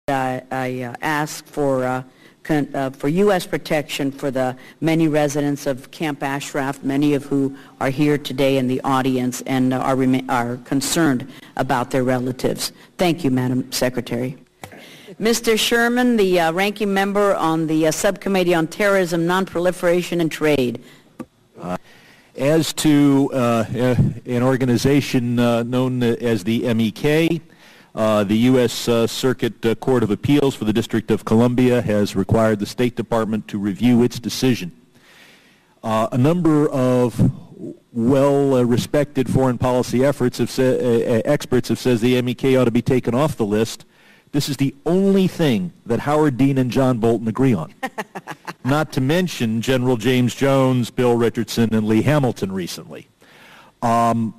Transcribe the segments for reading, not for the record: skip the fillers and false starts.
I ask for U.S. protection for the many residents of Camp Ashraf, many of who are here today in the audience and are concerned about their relatives. Thank you, Madam Secretary. Mr. Sherman, the ranking member on the Subcommittee on Terrorism, Nonproliferation, and Trade. As to an organization known as the MEK, the U.S. Circuit Court of Appeals for the District of Columbia has required the State Department to review its decision. A number of well-respected foreign policy experts have said the MEK ought to be taken off the list. This is the only thing that Howard Dean and John Bolton agree on. Not to mention General James Jones, Bill Richardson, and Lee Hamilton recently. I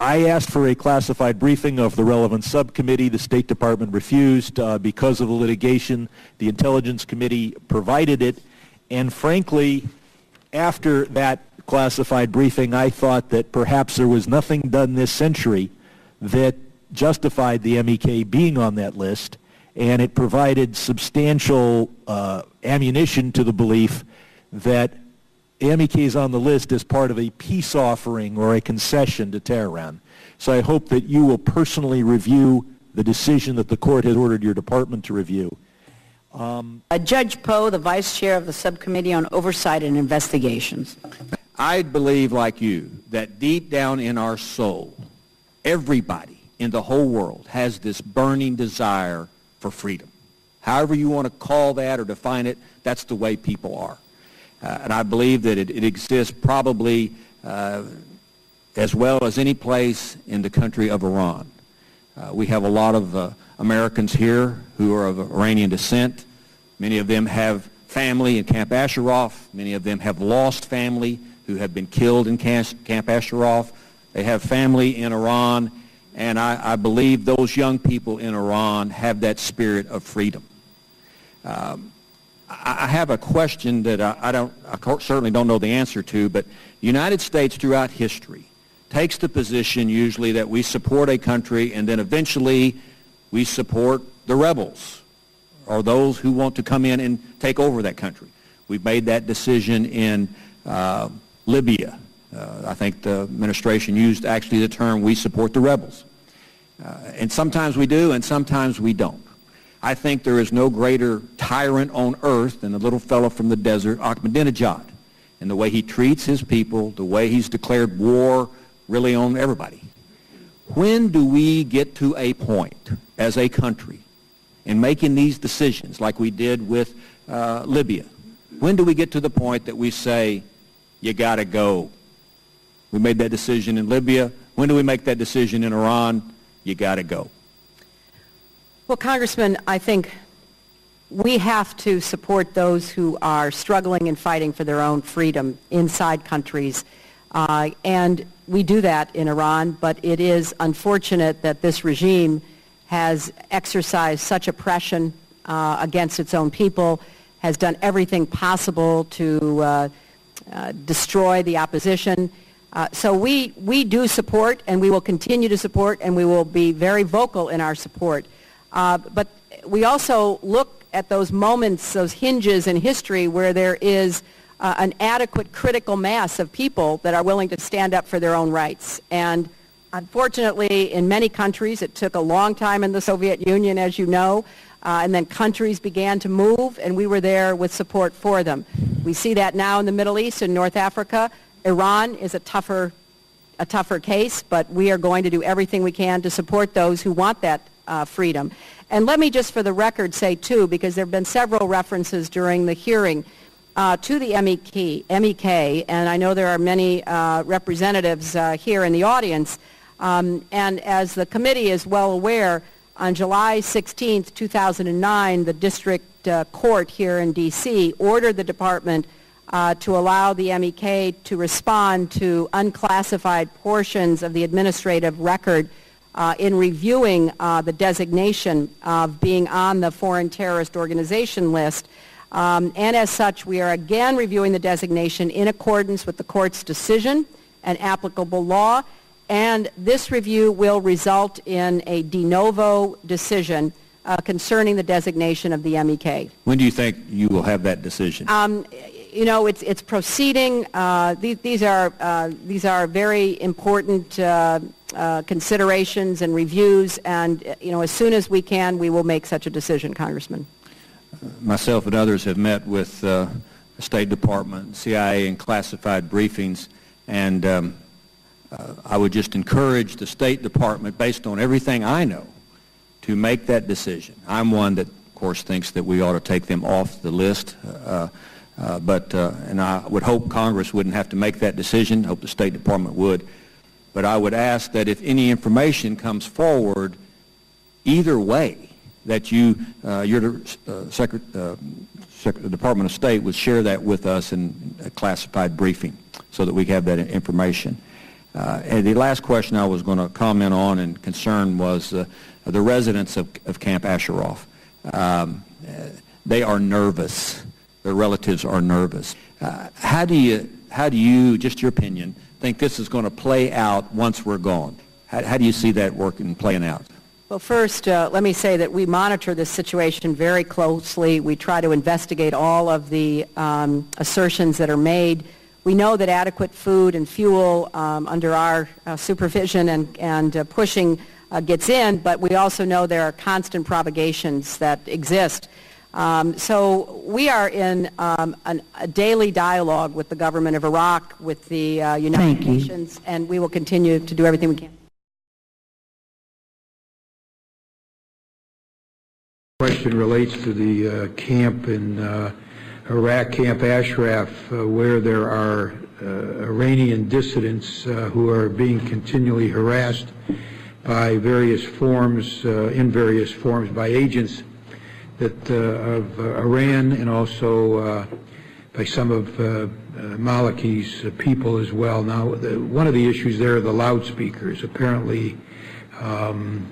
asked for a classified briefing of the relevant subcommittee. The State Department refused because of the litigation. The Intelligence Committee provided it. And frankly, after that classified briefing, I thought that perhaps there was nothing done this century that justified the MEK being on that list, and it provided substantial ammunition to the belief that the MEK is on the list as part of a peace offering or a concession to Tehran. So I hope that you will personally review the decision that the court has ordered your department to review. Judge Poe, the Vice Chair of the Subcommittee on Oversight and Investigations. I believe, like you, that deep down in our soul, everybody in the whole world has this burning desire for freedom. However you want to call that or define it, that's the way people are. And I believe that it exists probably as well as any place in the country of Iran. We have a lot of Americans here who are of Iranian descent. Many of them have family in Camp Ashraf. Many of them have lost family who have been killed in Camp Ashraf. They have family in Iran. And I believe those young people in Iran have that spirit of freedom. I have a question that I certainly don't know the answer to, but the United States throughout history takes the position usually that we support a country and then eventually we support the rebels or those who want to come in and take over that country. We've made that decision in Libya. I think the administration used actually the term, we support the rebels. And sometimes we do and sometimes we don't. I think there is no greater tyrant on earth than the little fellow from the desert, Ahmadinejad, and the way he treats his people, the way he's declared war really on everybody. When do we get to a point as a country in making these decisions like we did with Libya? When do we get to the point that we say, you got to go? We made that decision in Libya. When do we make that decision in Iran? You got to go. Well, Congressman, I think we have to support those who are struggling and fighting for their own freedom inside countries. And we do that in Iran, but it is unfortunate that this regime has exercised such oppression against its own people, has done everything possible to destroy the opposition. So we do support, and we will continue to support, and we will be very vocal in our support. But we also look at those moments, those hinges in history where there is an adequate critical mass of people that are willing to stand up for their own rights. And unfortunately, in many countries, it took a long time in the Soviet Union, as you know, and then countries began to move, and we were there with support for them. We see that now in the Middle East and North Africa. Iran is a tougher case, but we are going to do everything we can to support those who want that freedom. And let me just for the record say, too, because there have been several references during the hearing to the MEK, and I know there are many representatives here in the audience, and as the committee is well aware, on July 16th, 2009, the district court here in D.C. ordered the department to allow the MEK to respond to unclassified portions of the administrative record in reviewing the designation of being on the foreign terrorist organization list. And as such, we are again reviewing the designation in accordance with the court's decision and applicable law. And this review will result in a de novo decision concerning the designation of the MEK. When do you think you will have that decision? You know, it's proceeding. These are very important considerations and reviews, and you know, as soon as we can, we will make such a decision, Congressman. Myself and others have met with the State Department, CIA, and classified briefings, and I would just encourage the State Department, based on everything I know, to make that decision. I'm one that, of course, thinks that we ought to take them off the list. And I would hope Congress wouldn't have to make that decision, hope the State Department would. But I would ask that if any information comes forward, either way, that your Department of State would share that with us in a classified briefing so that we have that information. And the last question I was going to comment on and concern was the residents of Camp Ashraf. They are nervous. Their relatives are nervous. How do you, just your opinion, think this is going to play out once we're gone? How do you see that working, playing out? Well, first, let me say that we monitor this situation very closely. We try to investigate all of the assertions that are made. We know that adequate food and fuel under our supervision and pushing gets in, but we also know there are constant propagations that exist. So we are in a daily dialogue with the government of Iraq, with the United Nations, and we will continue to do everything we can. The question relates to the camp in Iraq, Camp Ashraf, where there are Iranian dissidents who are being continually harassed by various forms, in various forms, by agents of Iran, and also by some of Maliki's people as well. Now, one of the issues there are the loudspeakers. Apparently,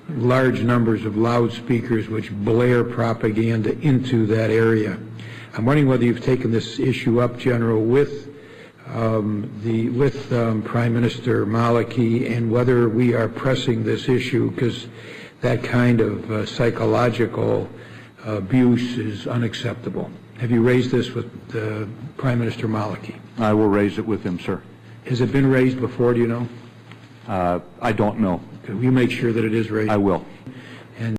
large numbers of loudspeakers which blare propaganda into that area. I'm wondering whether you've taken this issue up, General, with Prime Minister Maliki, and whether we are pressing this issue, because that kind of psychological abuse is unacceptable. Have you raised this with Prime Minister Maliki? I will raise it with him, sir. Has it been raised before, do you know? I don't know. Will you make sure that it is raised? I will.